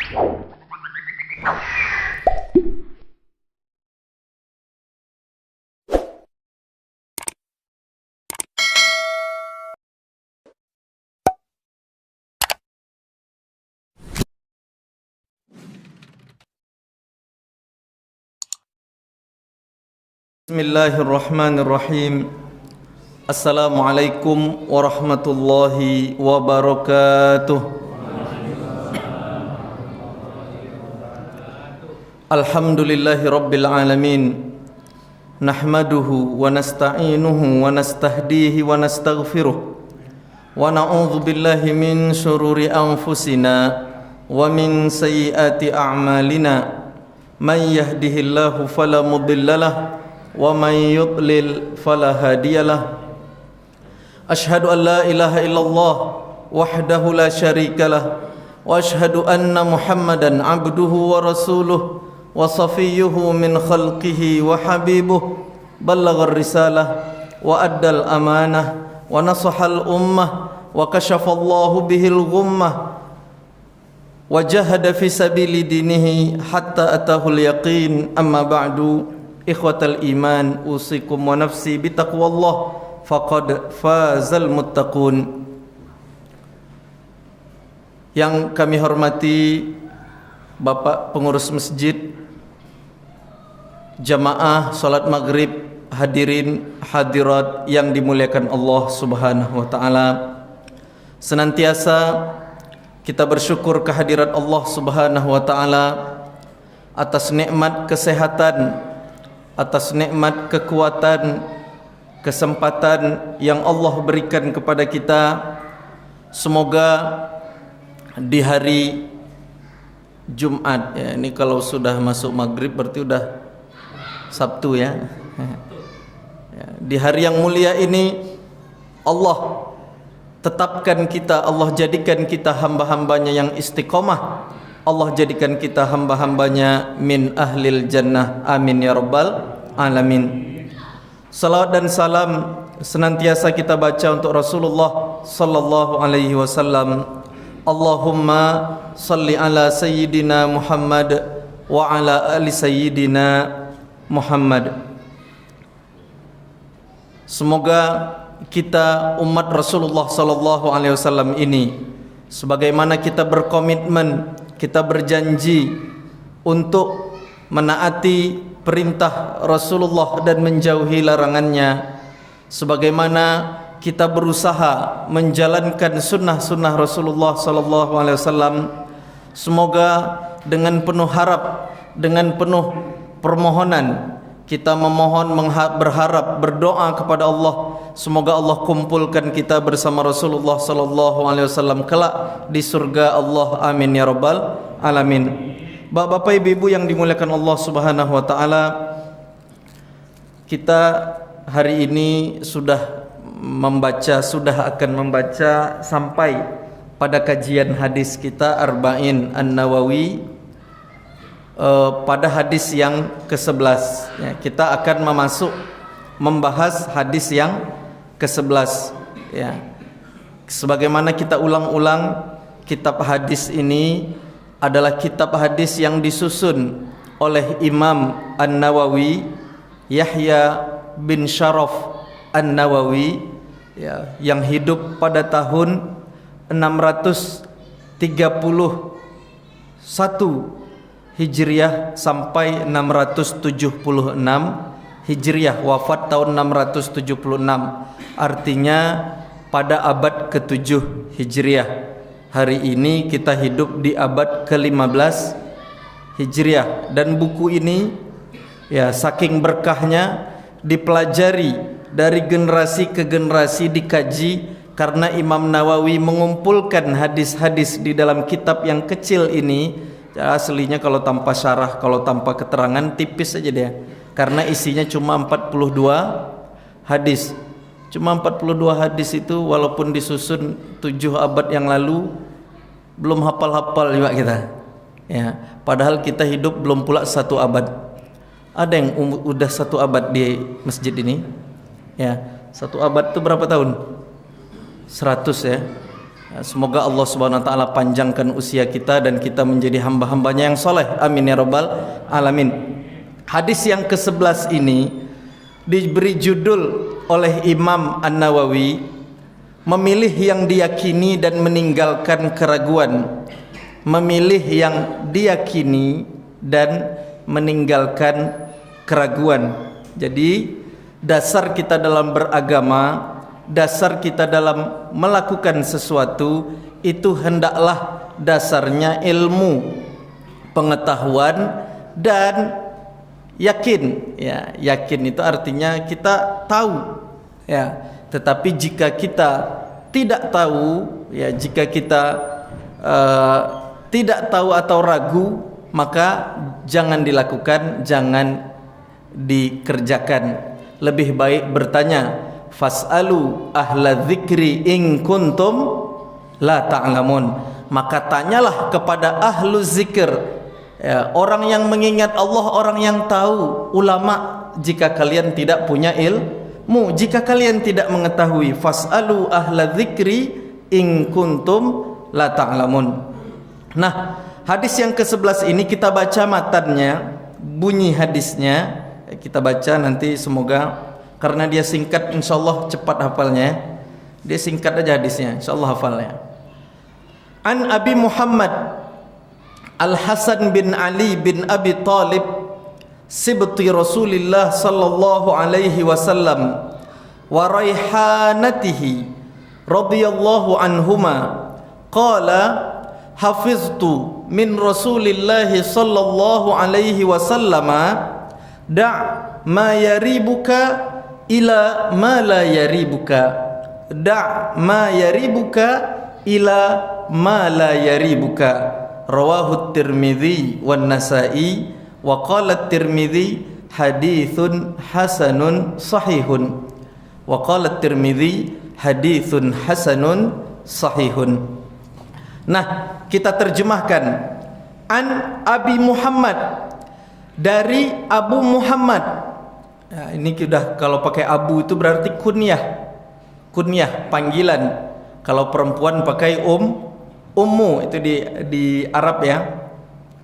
Bismillahirrahmanirrahim. Assalamualaikum warahmatullahi wabarakatuh. Alhamdulillahi rabbil alamin. Nahmaduhu wa nasta'inuhu wa nastahdihi wa nastaghfiruh. Wa na'udzu billahi min syururi anfusina wa min sayyiati a'malina. Man yahdihillahu fala mudhillalah wa man yudlil fala hadiyalah. Asyhadu an la ilaha illallah wahdahu la syarikalah wa asyhadu anna Muhammadan abduhu wa rasuluh wa safiyyuhu min khalqihi wa habibuh. Ballaghar risalah wa addal amanah wa nasahal ummah wa kashafallahu bihil ghummah wa jahada fi sabili dinihi hatta atahul yaqin. Amma ba'du. Ikhwatal iman, usikum wa nafsi bitaqwallah faqad fazal muttaqun. Yang kami hormati Bapak pengurus masjid, jamaah salat maghrib, hadirin hadirat yang dimuliakan Allah Subhanahu wa taala. Senantiasa kita bersyukur kehadirat Allah Subhanahu wa taala atas nikmat kesehatan, atas nikmat kekuatan, kesempatan yang Allah berikan kepada kita. Semoga di hari Jumat, ya, ini kalau sudah masuk maghrib berarti udah Sabtu ya. Di hari yang mulia ini Allah tetapkan kita, Allah jadikan kita hamba-hambanya yang istiqomah. Allah jadikan kita hamba-hambanya min ahlil jannah. Amin ya rabbal alamin. Salawat dan salam senantiasa kita baca untuk Rasulullah sallallahu alaihi wasallam. Allahumma salli ala sayyidina Muhammad wa ala ali sayyidina Muhammad. Semoga kita umat Rasulullah sallallahu alaihi wasallam ini, sebagaimana kita berkomitmen, kita berjanji untuk menaati perintah Rasulullah dan menjauhi larangannya, sebagaimana kita berusaha menjalankan sunnah-sunnah Rasulullah sallallahu alaihi wasallam. Semoga dengan penuh harap, dengan penuh permohonan, kita memohon, berharap, berdoa kepada Allah, semoga Allah kumpulkan kita bersama Rasulullah sallallahu alaihi wasallam kelak di surga Allah. Amin ya rabbal alamin. Bapak-bapak, ibu-ibu yang dimuliakan Allah Subhanahu wa taala, kita hari ini sudah akan membaca sampai pada kajian hadis kita Arba'in An-Nawawi, pada hadis yang ke-11 ya, kita akan membahas hadis yang ke-11 ya. Sebagaimana kita ulang-ulang, kitab hadis ini adalah kitab hadis yang disusun oleh Imam An-Nawawi, Yahya bin Sharaf An-Nawawi ya, yang hidup pada tahun 631 Hijriah sampai 676 Hijriah, wafat tahun 676, artinya pada abad ke-7 Hijriah. Hari ini kita hidup di abad ke-15 Hijriah, dan buku ini ya saking berkahnya dipelajari dari generasi ke generasi, dikaji, karena Imam Nawawi mengumpulkan hadis-hadis di dalam kitab yang kecil ini. Aslinya kalau tanpa syarah, kalau tanpa keterangan tipis saja dia, karena isinya cuma 42 hadis. Cuma 42 hadis itu walaupun disusun 7 abad yang lalu, belum hafal-hafal juga kita ya, padahal kita hidup belum pula 1 abad. Ada yang udah 1 abad di masjid ini ya. 1 abad itu berapa tahun? 100 ya. Semoga Allah Subhanahu wa taala panjangkan usia kita dan kita menjadi hamba-hambanya yang soleh. Amin ya rabbal alamin. Hadis yang ke-11 ini diberi judul oleh Imam An-Nawawi, memilih yang diyakini dan meninggalkan keraguan. Memilih yang diyakini dan meninggalkan keraguan. Jadi dasar kita dalam beragama, dasar kita dalam melakukan sesuatu itu hendaklah dasarnya ilmu, pengetahuan dan yakin. Ya, yakin itu artinya kita tahu. Ya, tetapi jika kita tidak tahu, ya jika kita tidak tahu atau ragu, maka jangan dilakukan, jangan dikerjakan. Lebih baik bertanya, fas'alu ahla dzikri in kuntum la ta'lamun. Maka tanyalah kepada ahlu zikir, ya, orang yang mengingat Allah, orang yang tahu, ulama, jika kalian tidak punya ilmu, jika kalian tidak mengetahui. Fas'alu ahla dzikri in kuntum la ta'lamun. Nah, hadis yang ke-11 ini kita baca matannya, bunyi hadisnya. Kita baca nanti, semoga karena dia singkat, insyaallah cepat hafalnya. Dia singkat aja hadisnya, insyaallah hafalnya. An Abi Muhammad Al-Hasan bin Ali bin Abi Talib sibti Rasulillah sallallahu alaihi wasallam wa raihanatihi radhiyallahu anhuma qala hafiztu min Rasulillahi sallallahu alaihi wasallam da' ma yaribuka ila ma la yaribuka, da' ma yaribuka ila ma la yaribuka. Rawahu Tirmidzi wan Nasa'i wa qala Tirmidzi haditsun hasanun sahihun, wa qala Tirmidzi haditsun hasanun sahihun. Nah, kita terjemahkan. An Abi Muhammad, dari Abu Muhammad. Nah, ini sudah, kalau pakai Abu itu berarti kunyah. Kunyah, panggilan. Kalau perempuan pakai ummu, itu di Arab ya.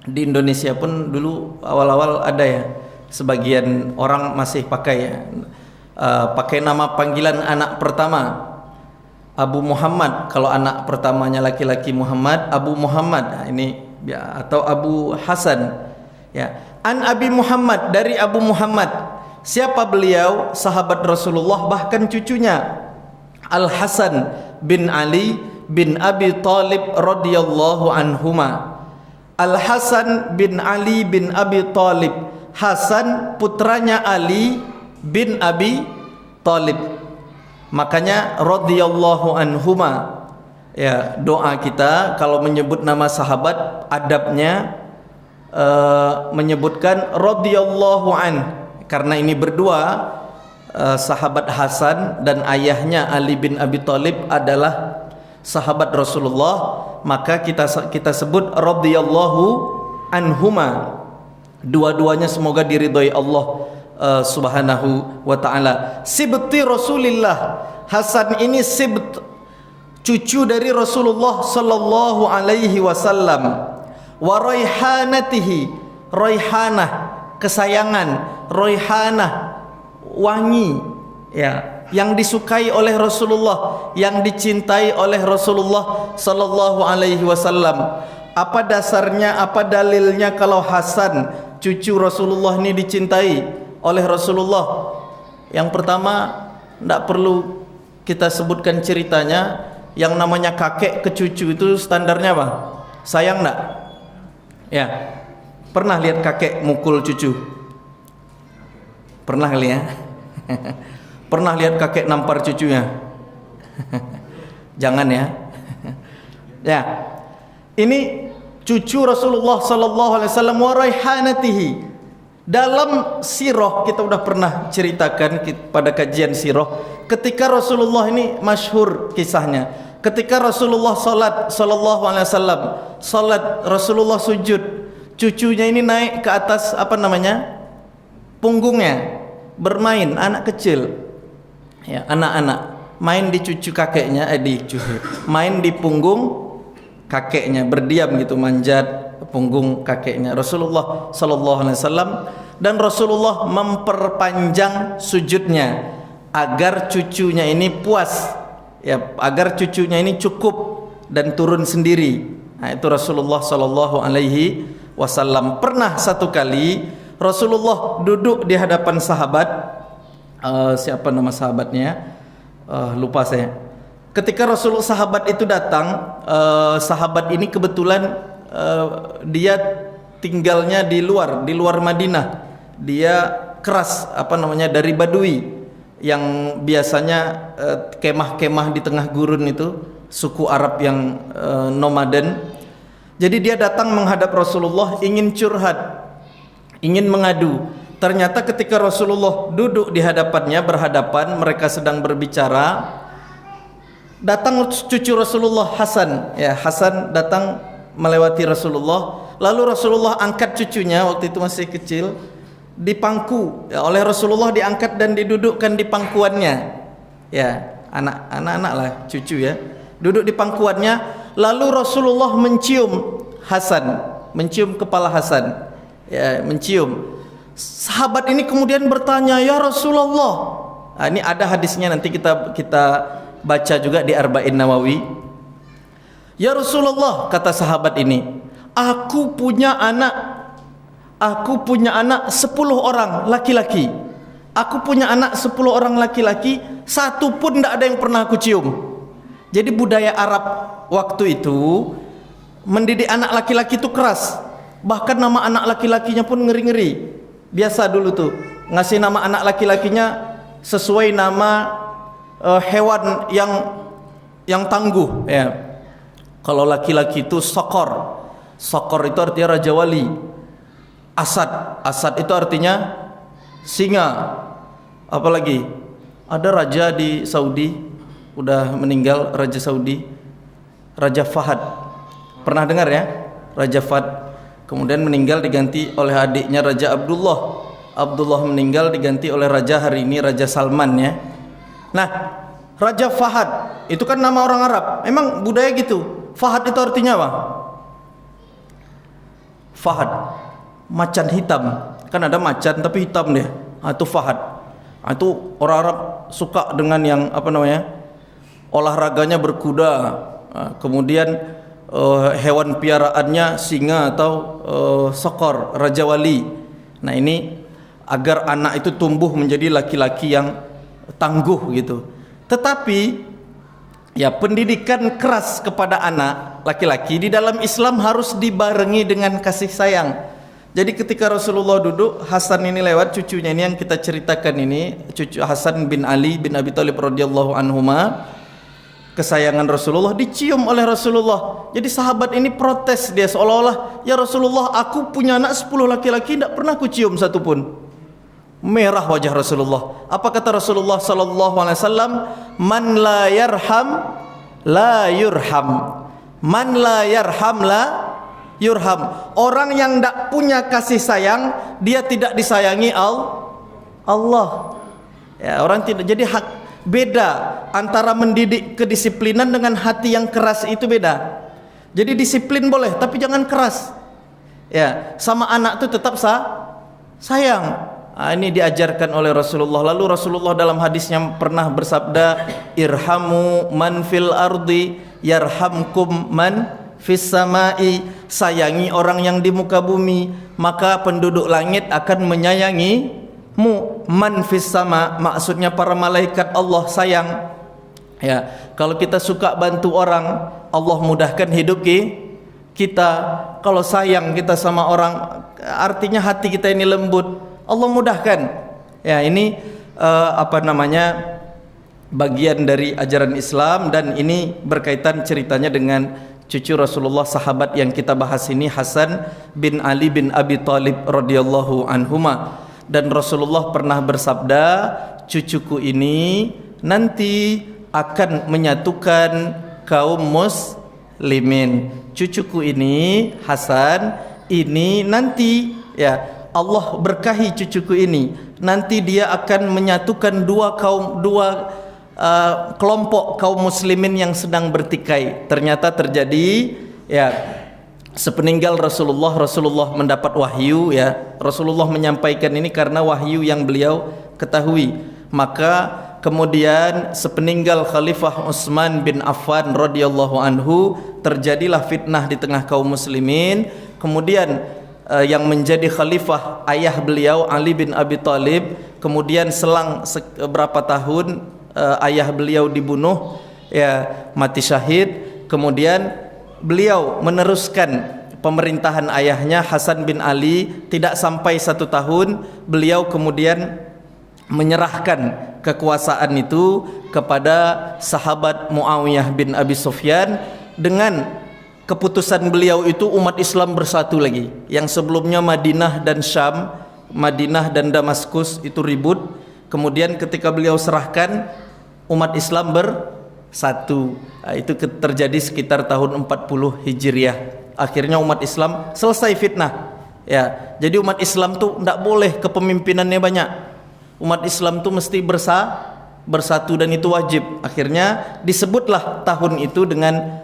Di Indonesia pun dulu awal-awal ada ya. Sebagian orang masih pakai ya. Pakai nama panggilan anak pertama. Abu Muhammad, kalau anak pertamanya laki-laki Muhammad, Abu Muhammad. Nah, ini ya, atau Abu Hasan. Ya. An Abi Muhammad, dari Abu Muhammad. Siapa beliau? Sahabat Rasulullah, bahkan cucunya Al-Hasan bin Ali bin Abi Talib radhiyallahu anhuma. Al-Hasan bin Ali bin Abi Talib. Hasan putranya Ali bin Abi Talib. Makanya radhiyallahu anhuma. Ya, doa kita kalau menyebut nama sahabat, adabnya menyebutkan radhiyallahu an, karena ini berdua sahabat Hasan dan ayahnya Ali bin Abi Thalib adalah sahabat Rasulullah, maka kita sebut radhiyallahu anhuma. Dua-duanya semoga diridhoi Allah subhanahu wa ta'ala. Sibti Rasulillah, Hasan ini sibt, cucu dari Rasulullah sallallahu alaihi wasallam. Wa raihanatihi, raihanah kesayangan, raihanah wangi, ya, yang disukai oleh Rasulullah, yang dicintai oleh Rasulullah sallallahu alaihi wasallam. Apa dasarnya, apa dalilnya kalau Hasan cucu Rasulullah ini dicintai oleh Rasulullah? Yang pertama, tidak perlu kita sebutkan ceritanya. Yang namanya kakek ke cucu itu standarnya apa? Sayang enggak? Ya, pernah lihat kakek mukul cucu? Pernah kali ya? Pernah lihat kakek nampar cucunya? Jangan ya. Ya, ini cucu Rasulullah sallallahu alaihi wasallam wa raihanatihi. Dalam sirah kita udah pernah ceritakan pada kajian sirah, ketika Rasulullah ini masyhur kisahnya. Ketika Rasulullah salat sallallahu alaihi wasallam, salat Rasulullah sujud, cucunya ini naik ke atas apa namanya? Punggungnya, bermain, anak kecil. Ya, anak-anak main di cucu kakeknya, main di punggung kakeknya, berdiam gitu, manjat punggung kakeknya Rasulullah sallallahu alaihi wasallam. Dan Rasulullah memperpanjang sujudnya agar cucunya ini puas, ya, agar cucunya ini cukup dan turun sendiri. Nah, itu Rasulullah sallallahu alaihi wasallam. Pernah satu kali Rasulullah duduk di hadapan sahabat, siapa nama sahabatnya? Lupa saya. Ketika Rasulullah sahabat itu datang, sahabat ini kebetulan dia tinggalnya di luar Madinah. Dia keras dari Badui yang biasanya kemah-kemah di tengah gurun itu, suku Arab yang nomaden. Jadi dia datang menghadap Rasulullah, ingin curhat, ingin mengadu. Ternyata ketika Rasulullah duduk di hadapannya, berhadapan, mereka sedang berbicara, datang cucu Rasulullah Hasan. Ya, Hasan datang melewati Rasulullah. Lalu Rasulullah angkat cucunya, waktu itu masih kecil, di pangku, ya, oleh Rasulullah diangkat dan didudukkan di pangkuannya. Ya, anak-anak lah, cucu ya, duduk di pangkuannya. Lalu Rasulullah mencium Hasan, mencium kepala Hasan, ya, mencium. Sahabat ini kemudian bertanya, ya Rasulullah. Nah, ini ada hadisnya, nanti kita baca juga di Arba'in Nawawi. Ya Rasulullah, kata sahabat ini, aku punya anak 10 orang laki-laki. Aku punya anak 10 orang laki-laki, satu pun tidak ada yang pernah aku cium. Jadi budaya Arab waktu itu mendidik anak laki-laki itu keras. Bahkan nama anak laki-lakinya pun ngeri-ngeri. Biasa dulu tuh ngasih nama anak laki-lakinya sesuai nama hewan yang tangguh, ya. Kalau laki-laki itu Sokor. Sokor itu artinya Raja Wali. Asad itu artinya singa. Apalagi ada raja di Saudi, udah meninggal, Raja Saudi, Raja Fahad. Pernah dengar ya? Raja Fahad kemudian meninggal, diganti oleh adiknya Raja Abdullah. Abdullah meninggal, diganti oleh raja hari ini, Raja Salman, ya. Nah, Raja Fahad itu kan nama orang Arab. Emang budaya gitu. Fahad itu artinya apa? Fahad, macan hitam. Kan ada macan tapi hitam deh. Itu Fahad. Itu orang Arab suka dengan yang olahraganya berkuda. Kemudian hewan piaraannya singa atau sokor, Raja Wali. Nah, ini agar anak itu tumbuh menjadi laki-laki yang tangguh gitu. Tetapi ya, pendidikan keras kepada anak laki-laki di dalam Islam harus dibarengi dengan kasih sayang. Jadi ketika Rasulullah duduk, Hasan ini lewat, cucunya ini yang kita ceritakan ini, cucu Hasan bin Ali bin Abi Thalib radhiyallahu anhuma, kesayangan Rasulullah, dicium oleh Rasulullah. Jadi sahabat ini protes, dia seolah-olah, ya Rasulullah, aku punya anak 10 laki-laki, tidak pernah ku cium satu pun. Merah wajah Rasulullah. Apa kata Rasulullah sallallahu alaihi wasallam? Man la yarham la yurham. Man la yarham la yurham. Orang yang tidak punya kasih sayang, dia tidak disayangi Allah. Ya, orang tidak. Jadi beda antara mendidik kedisiplinan dengan hati yang keras, itu beda. Jadi disiplin boleh, tapi jangan keras. Ya, sama anak itu tetap sayang. Ini diajarkan oleh Rasulullah. Lalu Rasulullah dalam hadisnya pernah bersabda, irhamu man fil ardi yarhamkum man fis samai. Sayangi orang yang di muka bumi, maka penduduk langit akan menyayangimu. Man fis sama, maksudnya para malaikat Allah sayang. Ya, kalau kita suka bantu orang, Allah mudahkan hidup kita. Kalau sayang kita sama orang, artinya hati kita ini lembut, Allah mudahkan. Ya, ini bagian dari ajaran Islam, dan ini berkaitan ceritanya dengan cucu Rasulullah, sahabat yang kita bahas ini, Hasan bin Ali bin Abi Thalib radhiyallahu anhuma. Dan Rasulullah pernah bersabda, cucuku ini nanti akan menyatukan kaum muslimin. Cucuku ini, Hasan ini nanti, ya, Allah berkahi cucuku ini, nanti dia akan menyatukan dua kelompok kaum muslimin yang sedang bertikai. Ternyata terjadi ya, sepeninggal Rasulullah mendapat wahyu ya. Rasulullah menyampaikan ini karena wahyu yang beliau ketahui. Maka kemudian sepeninggal Khalifah Utsman bin Affan radhiyallahu anhu terjadilah fitnah di tengah kaum muslimin. Kemudian yang menjadi khalifah ayah beliau Ali bin Abi Thalib. Kemudian selang beberapa tahun ayah beliau dibunuh ya, mati syahid. Kemudian beliau meneruskan pemerintahan ayahnya Hasan bin Ali. Tidak sampai 1 tahun beliau kemudian menyerahkan kekuasaan itu kepada sahabat Muawiyah bin Abi Sufyan. Dengan keputusan beliau itu umat Islam bersatu lagi. Yang sebelumnya Madinah dan Syam, Madinah dan Damaskus itu ribut. Kemudian ketika beliau serahkan, umat Islam bersatu. Itu terjadi sekitar tahun 40 Hijriah. Akhirnya umat Islam selesai fitnah ya. Jadi umat Islam tuh tidak boleh kepemimpinannya banyak. Umat Islam tuh mesti bersatu dan itu wajib. Akhirnya disebutlah tahun itu dengan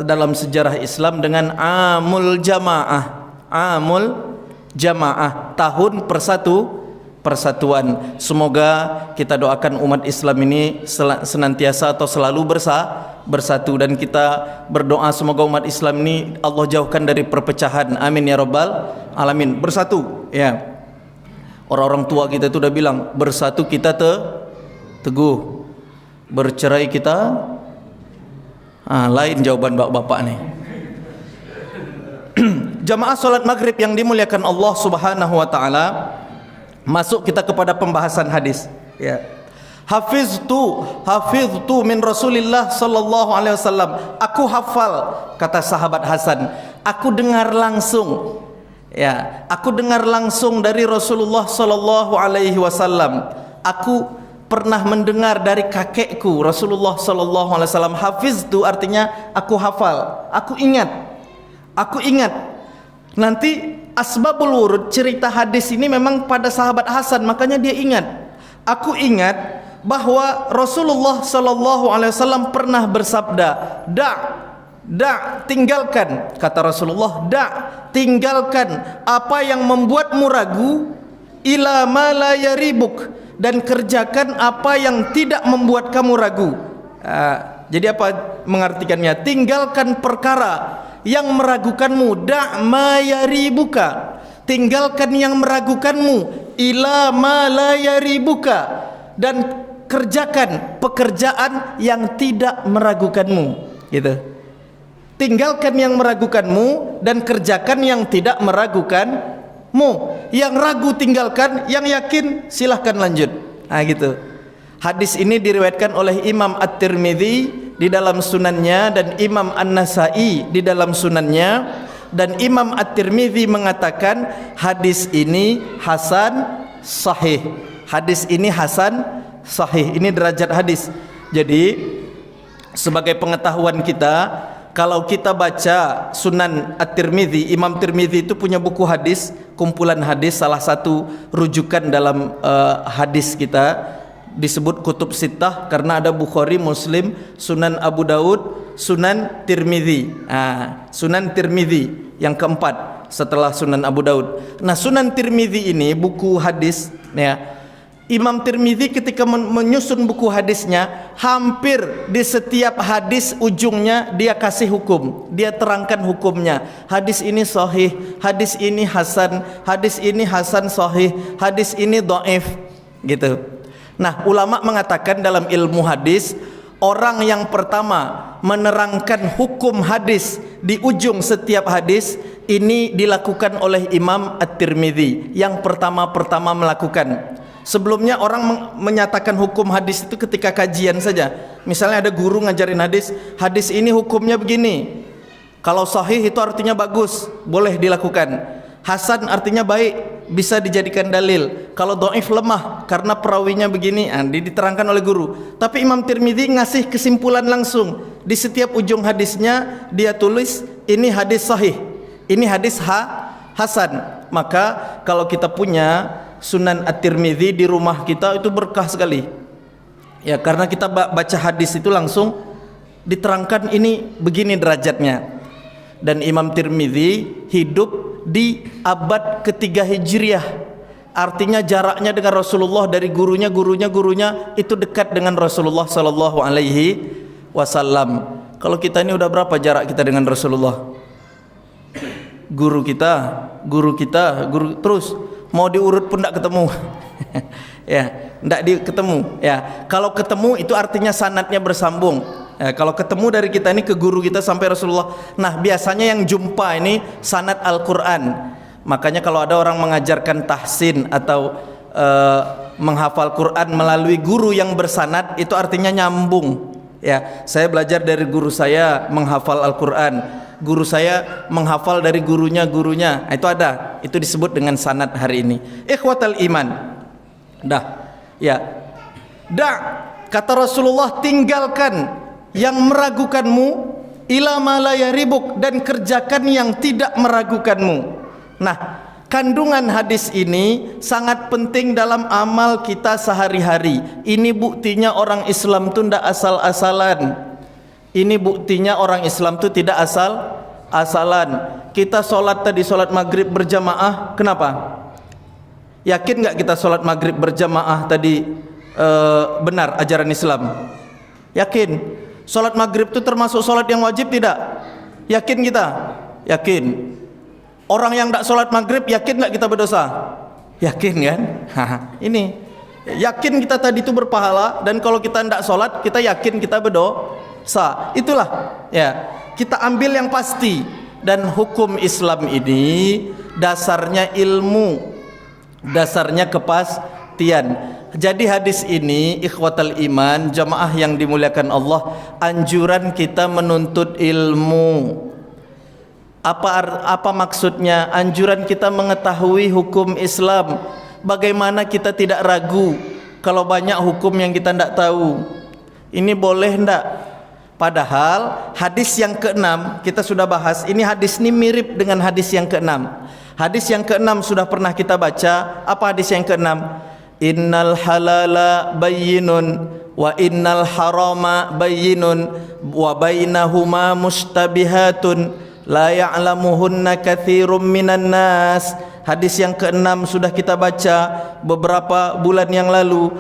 dalam sejarah Islam dengan Amul Jamaah. Amul Jamaah, tahun persatuan. Semoga kita doakan umat Islam ini senantiasa atau selalu bersatu, dan kita berdoa semoga umat Islam ini Allah jauhkan dari perpecahan. Amin ya rabbal alamin. Bersatu ya. Orang-orang tua kita itu udah bilang bersatu kita teguh, bercerai kita lain jawaban bapak-bapak nih. Jamaah salat maghrib yang dimuliakan Allah Subhanahu wa taala, masuk kita kepada pembahasan hadis ya. Hafiztu min Rasulillah sallallahu alaihi wasallam. Aku hafal, kata sahabat Hasan, aku dengar langsung ya, aku dengar langsung dari Rasulullah sallallahu alaihi wasallam. Aku pernah mendengar dari kakekku Rasulullah sallallahu alaihi wasallam. Hafiztu artinya aku hafal, aku ingat. Nanti asbabul wurud, cerita hadis ini memang pada sahabat Hasan, makanya dia ingat. Aku ingat bahwa Rasulullah sallallahu alaihi wasallam pernah bersabda, tinggalkan, kata Rasulullah, tinggalkan apa yang membuatmu ragu, ila ma la yaribuk, dan kerjakan apa yang tidak membuat kamu ragu. Jadi apa mengartikannya? Tinggalkan perkara yang meragukanmu, ma yaribuka, tinggalkan yang meragukanmu, ila ma la yaribuka, dan kerjakan pekerjaan yang tidak meragukanmu, gitu. Tinggalkan yang meragukanmu dan kerjakan yang tidak meragukanmu. Yang ragu tinggalkan, yang yakin silahkan lanjut. Gitu. Hadis ini diriwayatkan oleh Imam At-Tirmidzi di dalam sunannya dan Imam An-Nasai di dalam sunannya, dan Imam At-Tirmidzi mengatakan hadis ini hasan sahih. Hadis ini hasan sahih. Ini derajat hadis. Jadi sebagai pengetahuan kita, kalau kita baca Sunan At-Tirmidzi, Imam Tirmidzi itu punya buku hadis, kumpulan hadis, salah satu rujukan dalam hadis kita disebut Kutub Sittah karena ada Bukhari, Muslim, Sunan Abu Daud, Sunan Tirmidzi. Sunan Tirmidzi yang keempat setelah Sunan Abu Daud. Nah, Sunan Tirmidzi ini buku hadis ya. Imam Tirmidzi ketika menyusun buku hadisnya, hampir di setiap hadis ujungnya dia kasih hukum, dia terangkan hukumnya. Hadis ini sahih, hadis ini hasan, hadis ini hasan sahih, hadis ini dhaif, gitu. Nah, ulama mengatakan dalam ilmu hadis, orang yang pertama menerangkan hukum hadis di ujung setiap hadis ini dilakukan oleh Imam At-Tirmidzi. Yang pertama melakukan. Sebelumnya orang menyatakan hukum hadis itu ketika kajian saja. Misalnya ada guru ngajarin hadis, hadis ini hukumnya begini. Kalau sahih itu artinya bagus, boleh dilakukan. Hasan artinya baik, bisa dijadikan dalil. Kalau dhaif lemah karena perawinya begini, diterangkan oleh guru. Tapi Imam Tirmidzi ngasih kesimpulan langsung. Di setiap ujung hadisnya dia tulis ini hadis sahih, ini hadis hasan. Maka kalau kita punya Sunan At-Tirmidzi di rumah kita itu berkah sekali. Ya, karena kita baca hadis itu langsung diterangkan ini begini derajatnya. Dan Imam Tirmidzi hidup di abad ketiga Hijriah. Artinya jaraknya dengan Rasulullah dari gurunya itu dekat dengan Rasulullah sallallahu alaihi wasallam. Kalau kita ini udah berapa jarak kita dengan Rasulullah? Guru terus mau diurut pun tidak ketemu. Ya, tidak ketemu. Ya, kalau ketemu itu artinya sanadnya bersambung. Ya, kalau ketemu dari kita ini ke guru kita sampai Rasulullah. Nah, biasanya yang jumpa ini sanad Al-Quran. Makanya kalau ada orang mengajarkan tahsin atau menghafal Quran melalui guru yang bersanad, itu artinya nyambung. Ya, saya belajar dari guru saya menghafal Al-Quran, guru saya menghafal dari gurunya. Itu ada, itu disebut dengan sanad hari ini. Ikhwatal iman. Kata Rasulullah, tinggalkan yang meragukanmu, ila ma la yaribuk, dan kerjakan yang tidak meragukanmu. Nah, kandungan hadis ini sangat penting dalam amal kita sehari-hari. Ini buktinya orang Islam itu tidak asal-asalan. Ini buktinya orang Islam itu tidak asal-asalan. Kita sholat tadi, sholat maghrib berjamaah, kenapa? Yakin nggak kita sholat maghrib berjamaah tadi benar ajaran Islam? Yakin. Sholat maghrib itu termasuk sholat yang wajib tidak? Yakin kita? Yakin. Orang yang tidak sholat maghrib, yakin nggak kita berdosa? Yakin kan? Ini yakin kita tadi itu berpahala, dan kalau kita tidak sholat, kita yakin kita berdosa. Itulah ya, kita ambil yang pasti. Dan hukum Islam ini dasarnya ilmu, dasarnya kepastian. Jadi hadis ini, ikhwatal iman, jamaah yang dimuliakan Allah, anjuran kita menuntut ilmu. Apa maksudnya? Anjuran kita mengetahui hukum Islam. Bagaimana kita tidak ragu kalau banyak hukum yang kita tidak tahu. Ini boleh tidak? Padahal hadis yang keenam kita sudah bahas. Ini hadis ini mirip dengan hadis yang keenam. Hadis yang keenam sudah pernah kita baca. Apa hadis yang keenam? Innal halala bayyinun wa innal harama bayyinun wa bainahuma mustabihatun la ya'lamuhunna katsirum minan nas. Hadis yang keenam sudah kita baca beberapa bulan yang lalu.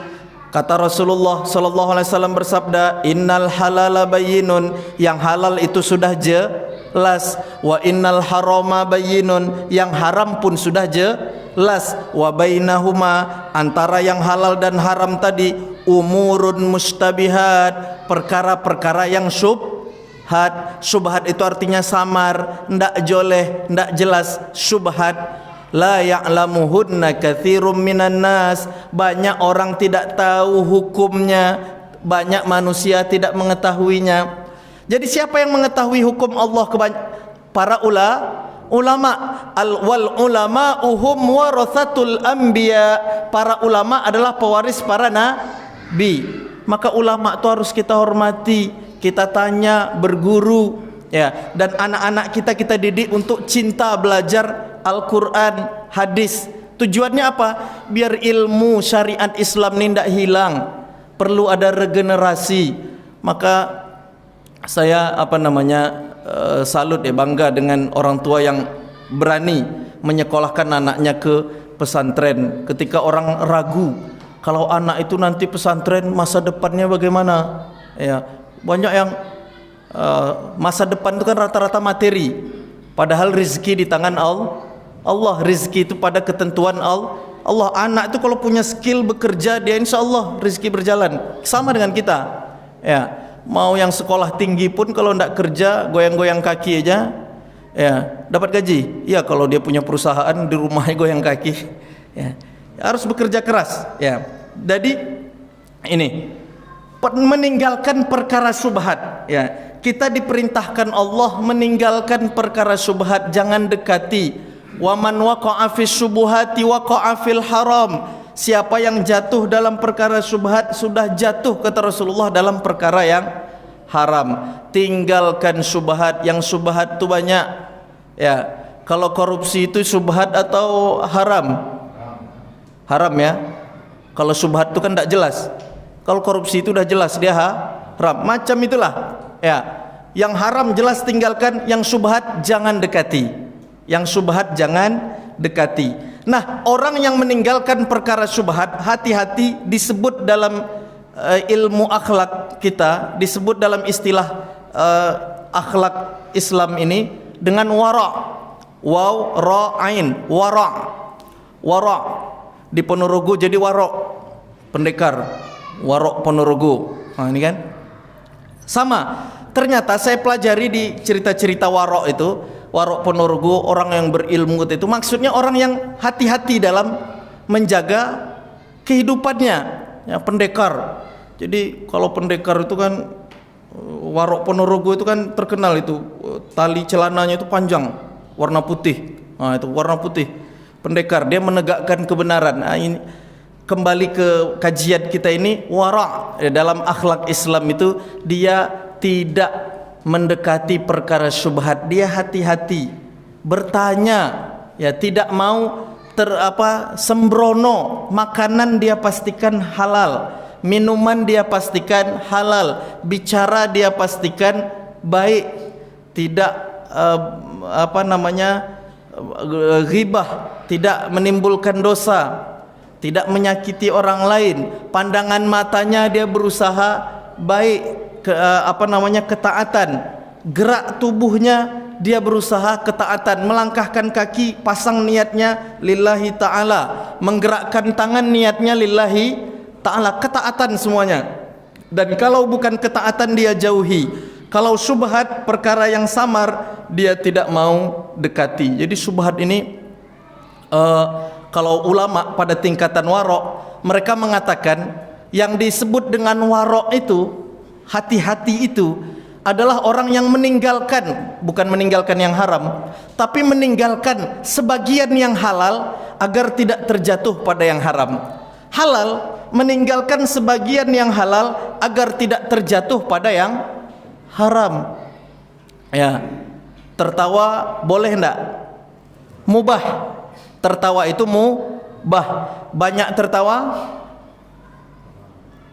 Kata Rasulullah sallallahu alaihi wasallam bersabda, innal halala bayyinun, yang halal itu sudah jelas, wa innal harama bayyinun, yang haram pun sudah jelas, wa bainahuma, antara yang halal dan haram tadi, umurun mustabihat, perkara-perkara yang syubhat. Syubhat itu artinya samar, ndak joleh, ndak jelas. Syubhat la ya'lamuhunna katsirum minan nas, banyak orang tidak tahu hukumnya, banyak manusia tidak mengetahuinya. Jadi siapa yang mengetahui hukum Allah? Para ulama. Wal ulama uhum warathatul anbiya, para ulama adalah pewaris para nabi. Maka ulama itu harus kita hormati, kita tanya, berguru ya, dan anak-anak kita didik untuk cinta belajar Al-Quran, hadis. Tujuannya apa? Biar ilmu syariat Islam ini tidak hilang. Perlu ada regenerasi. Maka saya salut ya, bangga dengan orang tua yang berani menyekolahkan anaknya ke pesantren. Ketika orang ragu, kalau anak itu nanti pesantren masa depannya bagaimana? Ya, banyak yang masa depan itu kan rata-rata materi. Padahal rezeki di tangan Allah, rezeki itu pada ketentuan Allah. Anak itu kalau punya skill bekerja, dia insya Allah rezeki berjalan. Sama dengan kita ya, mau yang sekolah tinggi pun kalau tidak kerja, goyang-goyang kaki aja ya dapat gaji. Ya, kalau dia punya perusahaan, di rumahnya goyang kaki ya, harus bekerja keras ya. Jadi ini meninggalkan perkara syubhat ya. Kita diperintahkan Allah meninggalkan perkara syubhat, jangan dekati. Wa man waqa'a fis syubuhati waqa'a fil haram. Siapa yang jatuh dalam perkara syubhat sudah jatuh, kata Rasulullah, dalam perkara yang haram. Tinggalkan syubhat. Yang syubhat itu banyak ya. Kalau korupsi itu syubhat atau haram? Haram ya. Kalau syubhat itu kan tidak jelas. Kalau korupsi itu udah jelas dia haram. Macam itulah. Ya. Yang haram jelas tinggalkan, yang syubhat jangan dekati. Yang syubhat jangan dekati. Nah, orang yang meninggalkan perkara syubhat, hati-hati, disebut dalam ilmu akhlak kita, disebut dalam istilah akhlak Islam ini dengan wara. Waw ra ain, wara. Wara di Ponorogo jadi warok, pendekar. Warok Ponorogo. Nah, ini kan sama. Ternyata saya pelajari di cerita-cerita warok itu, warok Ponorogo, orang yang berilmu itu maksudnya orang yang hati-hati dalam menjaga kehidupannya, ya, pendekar. Jadi kalau pendekar itu kan, warok Ponorogo itu kan terkenal itu, tali celananya itu panjang, warna putih. Nah, itu warna putih. Pendekar, dia menegakkan kebenaran. Nah, ini kembali ke kajian kita ini, wara dalam akhlak Islam itu dia tidak mendekati perkara syubhat, dia hati-hati bertanya, ya, tidak mau sembrono. Makanan dia pastikan halal, minuman dia pastikan halal, bicara dia pastikan baik, tidak ghibah, tidak menimbulkan dosa, tidak menyakiti orang lain. Pandangan matanya dia berusaha baik, ketaatan. Gerak tubuhnya dia berusaha ketaatan, melangkahkan kaki pasang niatnya lillahi ta'ala, menggerakkan tangan niatnya lillahi ta'ala, ketaatan semuanya. Dan kalau bukan ketaatan dia jauhi. Kalau syubhat, perkara yang samar, dia tidak mau dekati. Jadi syubhat ini kalau ulama pada tingkatan warok, mereka mengatakan yang disebut dengan warok itu, hati-hati itu adalah orang yang meninggalkan, bukan meninggalkan yang haram, tapi meninggalkan sebagian yang halal agar tidak terjatuh pada yang haram. Halal, meninggalkan sebagian yang halal agar tidak terjatuh pada yang haram. Ya, tertawa boleh enggak? Mubah. Tertawa itu mubah. Banyak tertawa,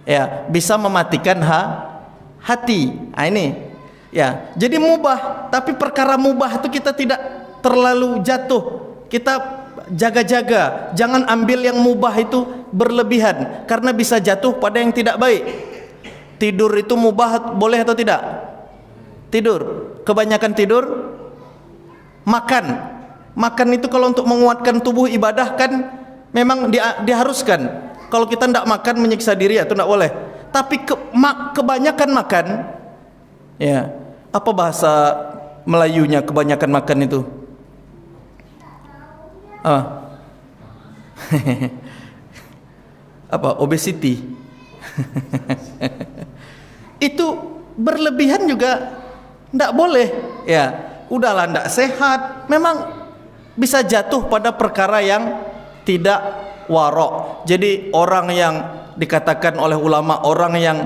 ya, bisa mematikan hati. Nah, ini, ya, jadi mubah. Tapi perkara mubah itu kita tidak terlalu jatuh. Kita jaga-jaga, jangan ambil yang mubah itu berlebihan, karena bisa jatuh pada yang tidak baik. Tidur itu mubah boleh atau tidak? Tidur, kebanyakan tidur. Makan itu kalau untuk menguatkan tubuh ibadah kan memang diharuskan. Kalau kita tidak makan menyiksa diri, itu tidak boleh. Tapi kebanyakan makan, ya, apa bahasa Melayunya kebanyakan makan itu? Apa? Obesity. Itu berlebihan juga tidak boleh. Ya, udahlah, tidak sehat. Memang bisa jatuh pada perkara yang tidak warok. Jadi orang yang dikatakan oleh ulama, orang yang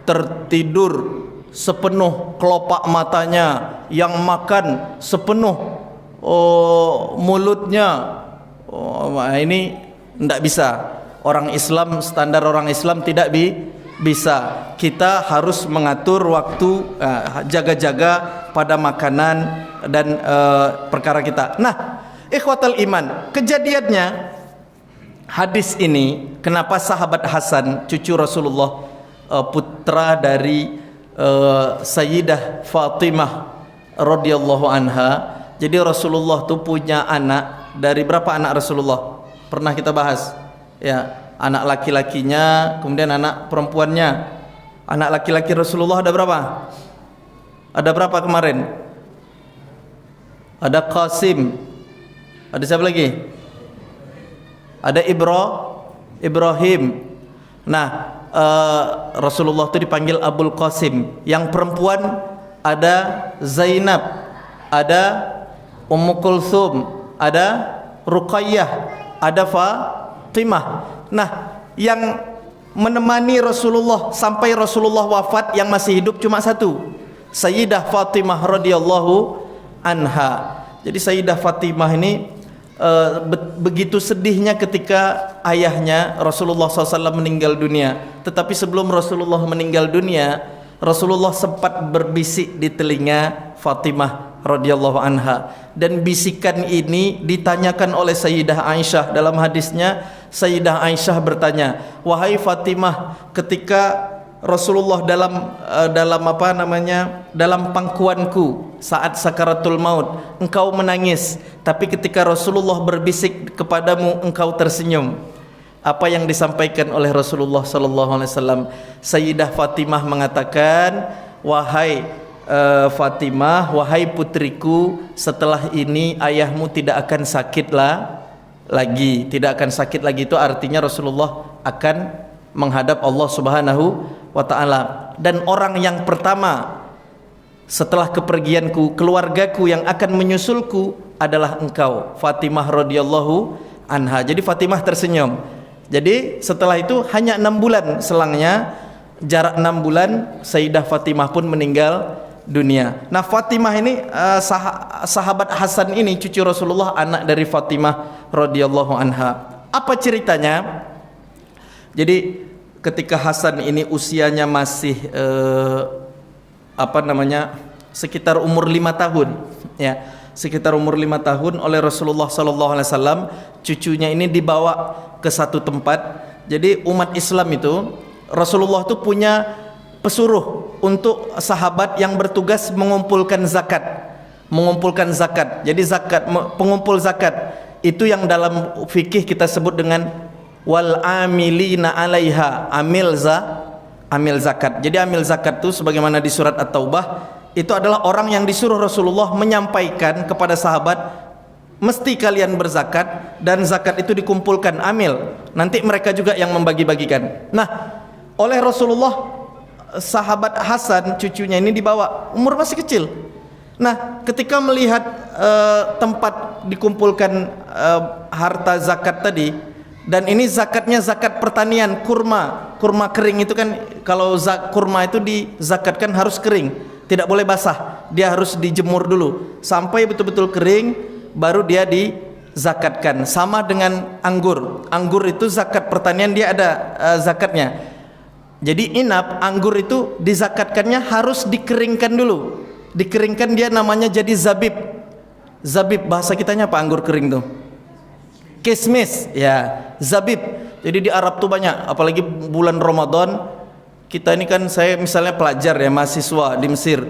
tertidur sepenuh kelopak matanya, yang makan sepenuh mulutnya, ini tidak bisa. Orang Islam, standar orang Islam tidak bisa. Kita harus mengatur waktu, jaga-jaga pada makanan dan perkara kita. Nah, ikhwatal iman, kejadiannya hadis ini, kenapa sahabat Hasan, cucu Rasulullah, putra dari Sayyidah Fatimah radhiyallahu anha. Jadi Rasulullah tuh punya anak, dari berapa anak Rasulullah? Pernah kita bahas. Ya, anak laki-lakinya, kemudian anak perempuannya. Anak laki-laki Rasulullah ada berapa? Ada berapa kemarin? Ada Qasim. Ada siapa lagi? Ada Ibrahim. Nah, Rasulullah itu dipanggil Abul Qasim. Yang perempuan ada Zainab, ada Ummu Kulthum, ada Ruqayyah, ada Fatimah. Nah, yang menemani Rasulullah sampai Rasulullah wafat yang masih hidup cuma satu, Sayyidah Fatimah radhiyallahu anha. Jadi Sayyidah Fatimah ini begitu sedihnya ketika ayahnya Rasulullah SAW meninggal dunia. Tetapi sebelum Rasulullah meninggal dunia, Rasulullah sempat berbisik di telinga Fatimah radhiyallahu anha, dan bisikan ini ditanyakan oleh Sayyidah Aisyah. Dalam hadisnya Sayyidah Aisyah bertanya, "Wahai Fatimah, ketika Rasulullah dalam pangkuanku saat sakaratul maut, engkau menangis, tapi ketika Rasulullah berbisik kepadamu, engkau tersenyum. Apa yang disampaikan oleh Rasulullah sallallahu alaihi wasallam? Sayyidah Fatimah mengatakan, "Wahai Fatimah, wahai putriku, setelah ini ayahmu tidak akan sakitlah lagi." Tidak akan sakit lagi itu artinya Rasulullah akan menghadap Allah Subhanahu wa ta'ala. Dan orang yang pertama setelah kepergianku, keluargaku yang akan menyusulku adalah engkau, Fatimah radhiyallahu anha. Jadi Fatimah tersenyum. Jadi setelah itu hanya 6 bulan selangnya, jarak 6 bulan Sayyidah Fatimah pun meninggal dunia. Nah, Fatimah ini sahabat Hasan ini cucu Rasulullah, anak dari Fatimah radhiyallahu anha. Apa ceritanya? Jadi ketika Hasan ini usianya masih sekitar umur 5 tahun, ya, sekitar umur 5 tahun, oleh Rasulullah sallallahu alaihi wasallam cucunya ini dibawa ke satu tempat. Jadi umat Islam itu, Rasulullah itu punya pesuruh untuk sahabat yang bertugas mengumpulkan zakat. Jadi pengumpul zakat itu yang dalam fikih kita sebut dengan wal amilina 'alaiha, amil zakat. Jadi amil zakat itu sebagaimana di surat At-Taubah, itu adalah orang yang disuruh Rasulullah menyampaikan kepada sahabat, mesti kalian berzakat, dan zakat itu dikumpulkan, amil, nanti mereka juga yang membagi-bagikan. Nah, oleh Rasulullah, sahabat Hasan cucunya ini dibawa, umur masih kecil. Nah, ketika melihat tempat dikumpulkan harta zakat tadi, dan ini zakatnya zakat pertanian, kurma kering itu kan, kalau kurma itu dizakatkan harus kering, tidak boleh basah, dia harus dijemur dulu sampai betul-betul kering, baru dia dizakatkan. Sama dengan anggur itu zakat pertanian, dia ada zakatnya. Jadi anggur itu dizakatkannya harus dikeringkan dulu, dikeringkan, dia namanya jadi zabib. Bahasa kitanya apa anggur kering tuh? Kismis, ya, zabib. Jadi di Arab tuh banyak, apalagi bulan Ramadan. Kita ini kan, saya misalnya pelajar ya, mahasiswa di Mesir.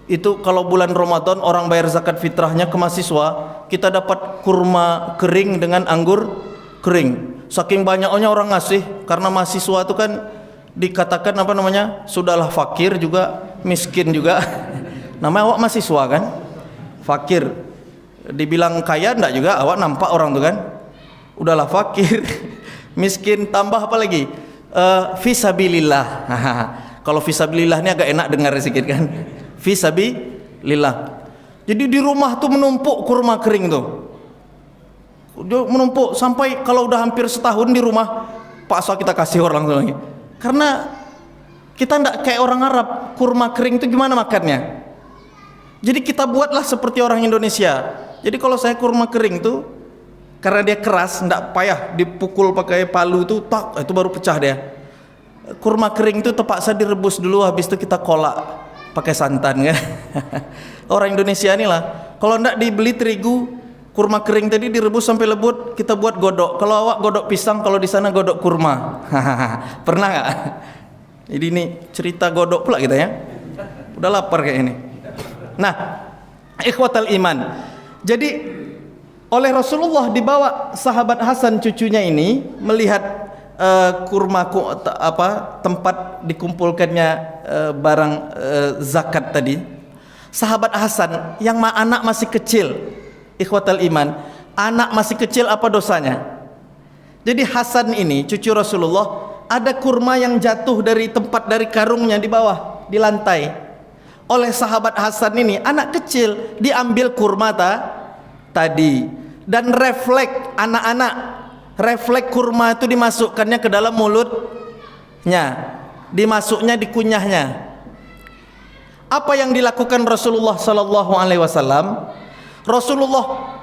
Itu kalau bulan Ramadan orang bayar zakat fitrahnya ke mahasiswa, kita dapat kurma kering dengan anggur kering. Saking banyaknya orang ngasih, karena mahasiswa itu kan dikatakan sudahlah fakir juga, miskin juga. Namanya awak mahasiswa kan, fakir. Dibilang kaya enggak juga, awak nampak orang tuh kan. Udahlah fakir, miskin, tambah apa lagi? Fisabilillah. Kalau fisabilillah ini agak enak dengar sedikit kan. Fisabilillah. Jadi di rumah tuh menumpuk kurma kering tuh. Dia menumpuk sampai kalau udah hampir setahun di rumah, paksa kita kasih orang tuh lagi. Karena kita enggak kayak orang Arab, kurma kering itu gimana makannya? Jadi kita buatlah seperti orang Indonesia. Jadi kalau saya kurma kering tuh, karena dia keras, ndak payah dipukul pakai palu tuh, tak, itu baru pecah dia. Kurma kering itu terpaksa direbus dulu, habis itu kita kolak pakai santan kan. Orang Indonesia inilah. Kalau ndak dibeli terigu, kurma kering tadi direbus sampai lembut, kita buat godok. Kalau awak godok pisang, kalau di sana godok kurma. Pernah nggak? Jadi ini cerita godok pula kita ya. Udah lapar kayak ini. Nah, ikhwatal iman. Jadi oleh Rasulullah dibawa sahabat Hasan cucunya ini melihat tempat dikumpulkannya barang zakat tadi. Sahabat Hasan yang anak masih kecil, ikhwatal iman, anak masih kecil, apa dosanya? Jadi Hasan ini cucu Rasulullah, ada kurma yang jatuh dari karungnya di bawah, di lantai. Oleh sahabat Hasan ini, anak kecil, diambil kurma tadi, dan refleks kurma itu dimasukkannya ke dalam mulutnya, dimasuknya di kunyahnya. Apa yang dilakukan Rasulullah sallallahu alaihi wasallam? Rasulullah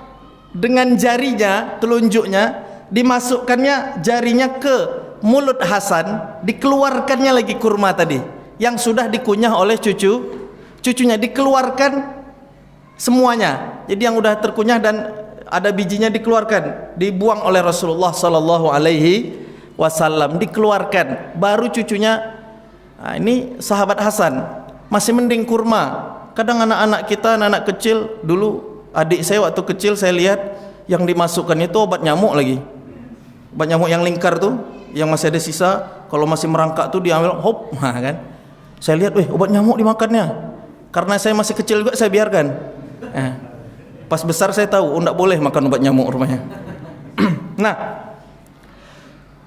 dengan jarinya, telunjuknya, dimasukkannya jarinya ke mulut Hasan, dikeluarkannya lagi kurma tadi yang sudah dikunyah oleh cucunya, dikeluarkan semuanya. Jadi yang udah terkunyah dan ada bijinya dikeluarkan, dibuang oleh Rasulullah sallallahu alaihi wasallam, dikeluarkan. Baru cucunya, nah ini sahabat Hasan, masih mending kurma. Kadang anak-anak kita, anak-anak kecil, dulu adik saya waktu kecil saya lihat yang dimasukkan itu obat nyamuk lagi. Obat nyamuk yang lingkar tuh, yang masih ada sisa, kalau masih merangkak tuh diambil, hop, nah kan. Saya lihat, obat nyamuk dimakannya. Karena saya masih kecil juga saya biarkan. Pas besar saya tahu, enggak boleh makan obat nyamuk rumahnya. Nah,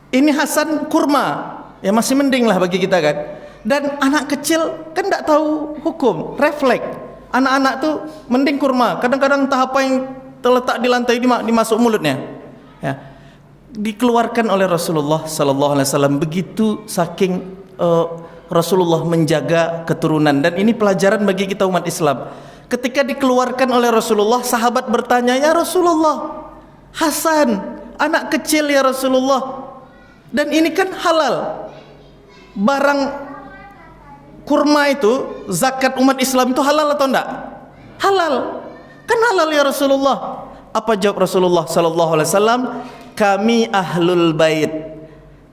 ini Hasan kurma, ya masih mending lah bagi kita kan. Dan anak kecil kan enggak tahu hukum, refleks. Anak-anak tuh mending kurma. Kadang-kadang entah apa yang terletak di lantai dimasuk mulutnya. Ya. Dikeluarkan oleh Rasulullah sallallahu alaihi wasallam. Begitu saking Rasulullah menjaga keturunan, dan ini pelajaran bagi kita umat Islam. Ketika dikeluarkan oleh Rasulullah, sahabat bertanya, "Ya Rasulullah, Hasan anak kecil ya Rasulullah, dan ini kan halal. Barang kurma itu, zakat umat Islam itu halal atau enggak? Halal. Kan halal ya Rasulullah." Apa jawab Rasulullah sallallahu alaihi wasallam? "Kami ahlul bait.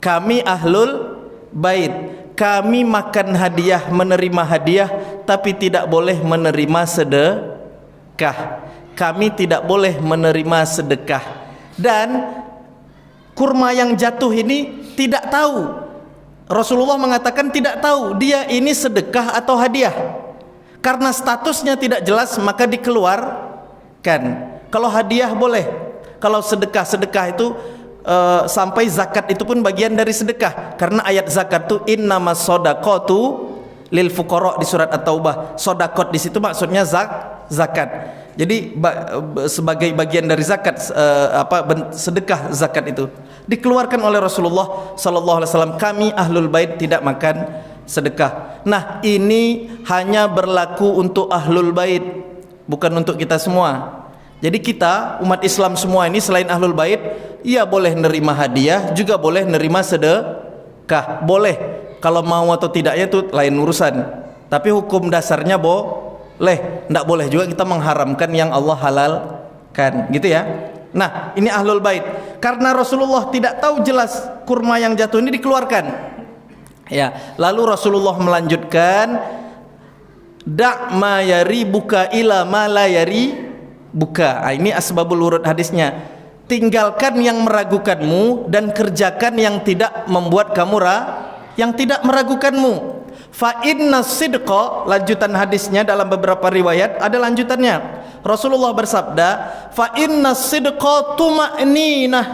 Kami ahlul bait. Kami makan hadiah, menerima hadiah, tapi tidak boleh menerima sedekah. Kami tidak boleh menerima sedekah." Dan kurma yang jatuh ini tidak tahu. Rasulullah mengatakan tidak tahu dia ini sedekah atau hadiah. Karena statusnya tidak jelas, maka dikeluarkan. Kalau hadiah boleh. Kalau sedekah itu sampai zakat itu pun bagian dari sedekah, karena ayat zakat itu innamas shadaqatu lil fuqara di surat At-Taubah. Shadaqat di situ maksudnya zakat. Jadi sebagai bagian dari zakat, sedekah zakat itu dikeluarkan oleh Rasulullah sallallahu alaihi wasallam. Kami ahlul bait tidak makan sedekah. Nah, ini hanya berlaku untuk ahlul bait, bukan untuk kita semua. Jadi kita umat Islam semua ini selain ahlul bait, ia boleh nerima hadiah, juga boleh nerima sedekah. Boleh. Kalau mau atau tidaknya itu lain urusan. Tapi hukum dasarnya boleh. Tidak boleh juga kita mengharamkan yang Allah halalkan, gitu ya. Nah, ini ahlul bait. Karena Rasulullah tidak tahu jelas kurma yang jatuh ini dikeluarkan. Ya, lalu Rasulullah melanjutkan, "Da' ma yaribuka ila ma la yari buka." Ini asbabul wurud hadisnya. Tinggalkan yang meragukanmu dan kerjakan yang tidak membuat kamu yang tidak meragukanmu. Fa inna sidqa, lanjutan hadisnya dalam beberapa riwayat ada lanjutannya. Rasulullah bersabda, "Fa inna sidqa tuma'ninah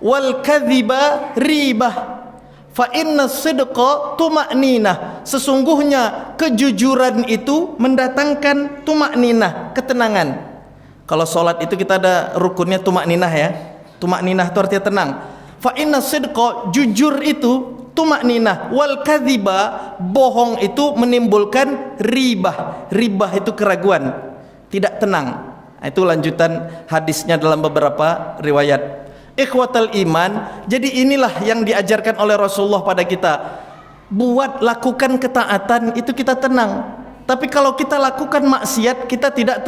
wal kadhiba ribah." Fa inna sidqa tuma'ninah, sesungguhnya kejujuran itu mendatangkan tuma'ninah, ketenangan. Kalau sholat itu kita ada rukunnya tuma'ninah ya. Tuma'ninah itu artinya tenang. Fa inna sidqa, jujur itu tuma'ninah, wal kadhiba, bohong itu menimbulkan ribah. Ribah itu keraguan, tidak tenang. Itu lanjutan hadisnya dalam beberapa riwayat. Ikhwatal iman, jadi inilah yang diajarkan oleh Rasulullah pada kita. Buat lakukan ketaatan itu kita tenang. Tapi kalau kita lakukan maksiat, kita tidak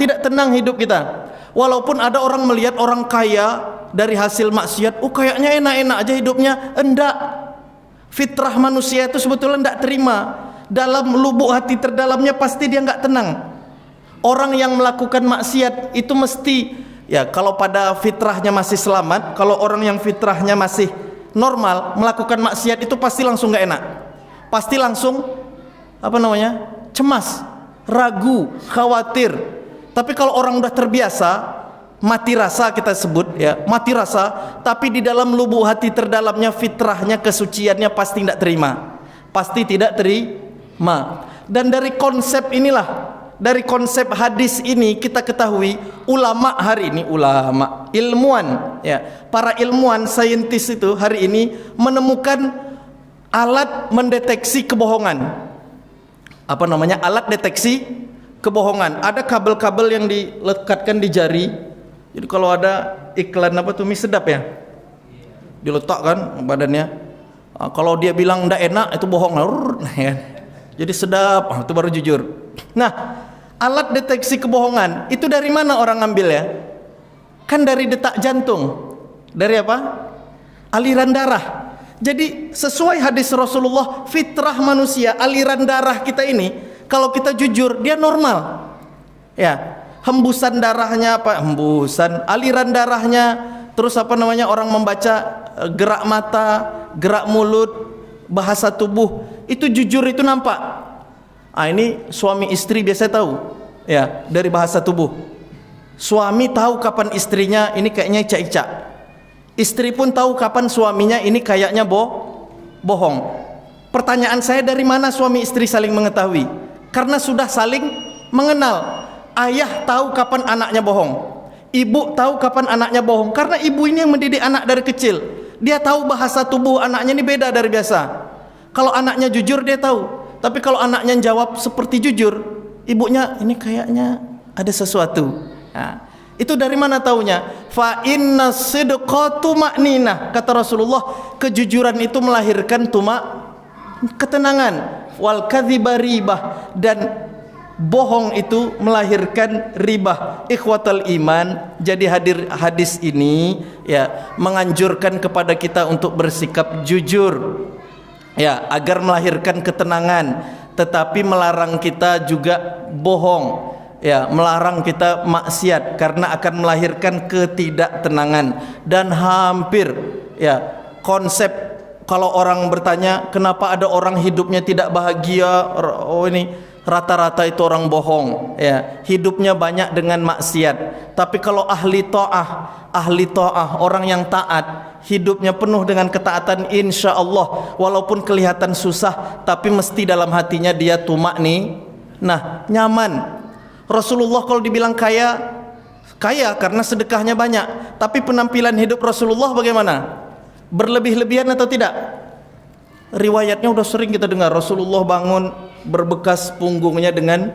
tidak tenang hidup kita. Walaupun ada orang melihat orang kaya dari hasil maksiat, kayaknya enak-enak aja hidupnya. Enggak. Fitrah manusia itu sebetulnya enggak terima. Dalam lubuk hati terdalamnya pasti dia enggak tenang. Orang yang melakukan maksiat itu mesti, ya kalau pada fitrahnya masih selamat, kalau orang yang fitrahnya masih normal, melakukan maksiat itu pasti langsung enggak enak. Pasti langsung cemas, ragu, khawatir. Tapi kalau orang udah terbiasa, mati rasa kita sebut ya, mati rasa, tapi di dalam lubuk hati terdalamnya fitrahnya, kesuciannya pasti tidak terima. Pasti tidak terima. Dan dari konsep inilah, dari konsep hadis ini kita ketahui ulama hari ini, ilmuwan ya, para ilmuwan saintis itu hari ini menemukan alat mendeteksi kebohongan. Alat deteksi kebohongan. Ada kabel-kabel yang dilekatkan di jari. Jadi kalau ada iklan apa tuh mie sedap ya, diletakkan badannya. Kalau dia bilang ndak enak itu bohong. Ya. Jadi sedap, itu baru jujur. Nah, alat deteksi kebohongan itu dari mana orang ambil ya? Kan dari detak jantung. Dari apa? Aliran darah. Jadi sesuai hadis Rasulullah, fitrah manusia, aliran darah kita ini kalau kita jujur dia normal. Ya, hembusan darahnya apa? Hembusan, aliran darahnya, terus apa namanya orang membaca gerak mata, gerak mulut, bahasa tubuh, itu jujur itu nampak. Ini suami istri biasa tahu. Ya, dari bahasa tubuh. Suami tahu kapan istrinya ini kayaknya icak-icak. Istri pun tahu kapan suaminya ini kayaknya bohong. Pertanyaan saya, dari mana suami istri saling mengetahui? Karena sudah saling mengenal. Ayah tahu kapan anaknya bohong. Ibu tahu kapan anaknya bohong. Karena ibu ini yang mendidik anak dari kecil. Dia tahu bahasa tubuh anaknya ini beda dari biasa. Kalau anaknya jujur dia tahu. Tapi kalau anaknya jawab seperti jujur, ibunya ini kayaknya ada sesuatu. Nah, itu dari mana taunya? Fa inna sidqa tuma'ninah. Kata Rasulullah, kejujuran itu melahirkan ketenangan. Wal kadhiba ribah, dan bohong itu melahirkan ribah. Ikhwatal iman, jadi hadis ini ya menganjurkan kepada kita untuk bersikap jujur. Ya, agar melahirkan ketenangan, tetapi melarang kita juga bohong. Ya, melarang kita maksiat karena akan melahirkan ketidaktenangan. Dan hampir ya konsep, kalau orang bertanya kenapa ada orang hidupnya tidak bahagia, oh ini rata-rata itu orang bohong ya, hidupnya banyak dengan maksiat. Tapi kalau ahli ta'ah, orang yang taat, hidupnya penuh dengan ketaatan, insya Allah walaupun kelihatan susah tapi mesti dalam hatinya dia nyaman. Rasulullah kalau dibilang kaya karena sedekahnya banyak, tapi penampilan hidup Rasulullah bagaimana? Berlebih-lebihan atau tidak? Riwayatnya udah sering kita dengar, Rasulullah bangun berbekas punggungnya dengan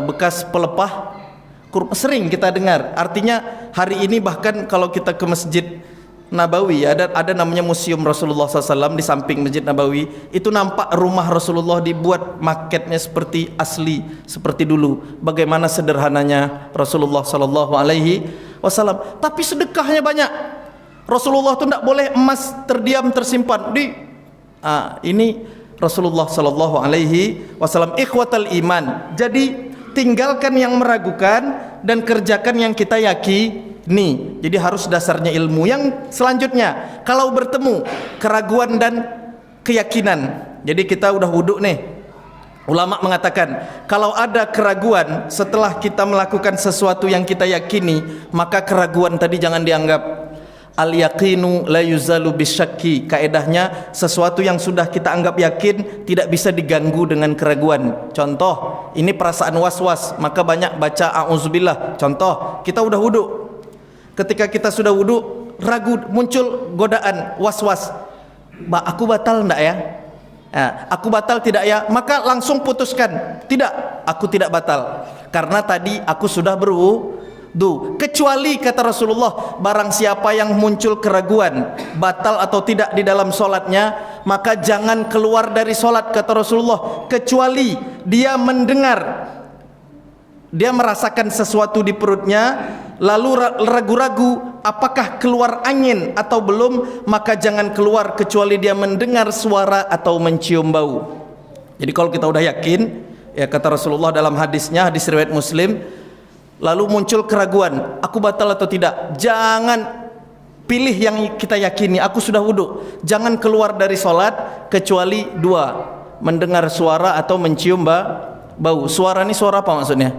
bekas pelepah kurma, sering kita dengar. Artinya hari ini bahkan kalau kita ke Masjid Nabawi, ada namanya Museum Rasulullah SAW di samping Masjid Nabawi, itu nampak rumah Rasulullah dibuat maketnya seperti asli, seperti dulu. Bagaimana sederhananya Rasulullah SAW. Tapi sedekahnya banyak. Rasulullah itu tidak boleh emas terdiam tersimpan. Ini Rasulullah SAW. Ikhwatal iman. Jadi tinggalkan yang meragukan dan kerjakan yang kita yakini. Jadi harus dasarnya ilmu. Yang selanjutnya, kalau bertemu keraguan dan keyakinan. Jadi kita udah wudhu nih, ulama mengatakan kalau ada keraguan setelah kita melakukan sesuatu yang kita yakini, maka keraguan tadi jangan dianggap. Al yaqinu la yuzalu bisyakki. Kaedahnya sesuatu yang sudah kita anggap yakin tidak bisa diganggu dengan keraguan. Contoh, ini perasaan was-was, maka banyak baca a'udzubillah. Contoh, kita udah wudhu. Ketika kita sudah wudhu, ragu, muncul godaan, was-was, aku batal enggak ya? Aku batal tidak ya? Maka langsung putuskan, tidak, aku tidak batal, karena tadi aku sudah berwudu. Kecuali kata Rasulullah, barang siapa yang muncul keraguan batal atau tidak di dalam solatnya, maka jangan keluar dari solat, kata Rasulullah, kecuali dia mendengar, dia merasakan sesuatu di perutnya, lalu ragu-ragu apakah keluar angin atau belum, maka jangan keluar kecuali dia mendengar suara atau mencium bau. Jadi kalau kita udah yakin, ya kata Rasulullah dalam hadisnya, hadis riwayat Muslim, lalu muncul keraguan, aku batal atau tidak, jangan pilih yang kita yakini, aku sudah wudhu, jangan keluar dari solat kecuali dua, mendengar suara atau mencium bau. Suara ini suara apa maksudnya?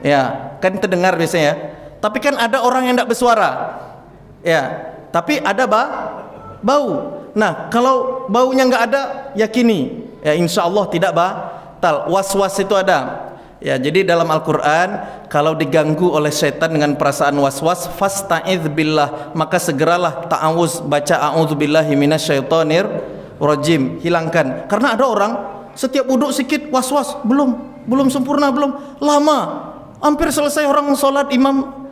Ya, kan terdengar biasanya ya. Tapi kan ada orang yang tidak bersuara. Ya, tapi ada bau. Nah, kalau baunya nggak ada, yakini. Ya, insya Allah tidak batal. Was-was itu ada. Ya, jadi dalam Al-Quran, kalau diganggu oleh setan dengan perasaan was-was, fasta'idz billah, maka segeralah ta'awuz, baca a'udzubillahi minasyaitonir rajim, hilangkan. Karena ada orang setiap wudhu sikit was-was, belum, belum sempurna, belum, lama, hampir selesai orang sholat, imam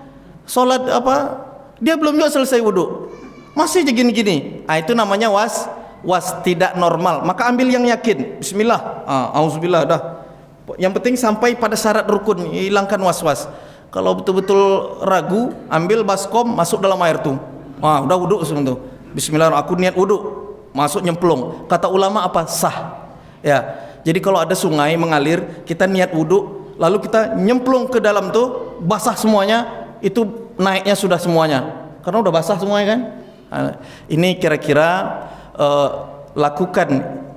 sholat apa, dia belum juga selesai wudhu, masih gini-gini. Itu namanya was tidak normal. Maka ambil yang yakin, bismillah, auzubillah, dah. Yang penting sampai pada syarat rukun, hilangkan was-was. Kalau betul-betul ragu, ambil baskom, masuk dalam air tuh, udah wudhu semua tuh, bismillah, aku niat wudhu, masuk nyemplung. Kata ulama apa? Sah. Ya, jadi kalau ada sungai mengalir, kita niat wudhu, lalu kita nyemplung ke dalam tuh, basah semuanya, itu naiknya sudah semuanya, karena udah basah semuanya kan. Ini kira-kira lakukan,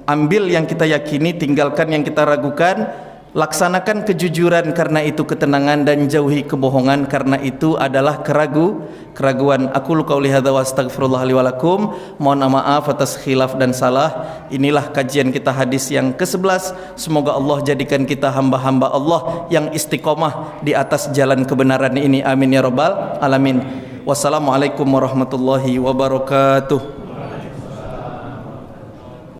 ambil yang kita yakini, tinggalkan yang kita ragukan, laksanakan kejujuran karena itu ketenangan, dan jauhi kebohongan karena itu adalah keraguan. Aku qauli hadza wa astaghfirullah li wa lakum. Mohon maaf atas khilaf dan salah. Inilah kajian kita hadis yang ke-11. Semoga Allah jadikan kita hamba-hamba Allah yang istiqomah di atas jalan kebenaran ini. Amin ya rabbal alamin. Wassalamualaikum warahmatullahi wabarakatuh.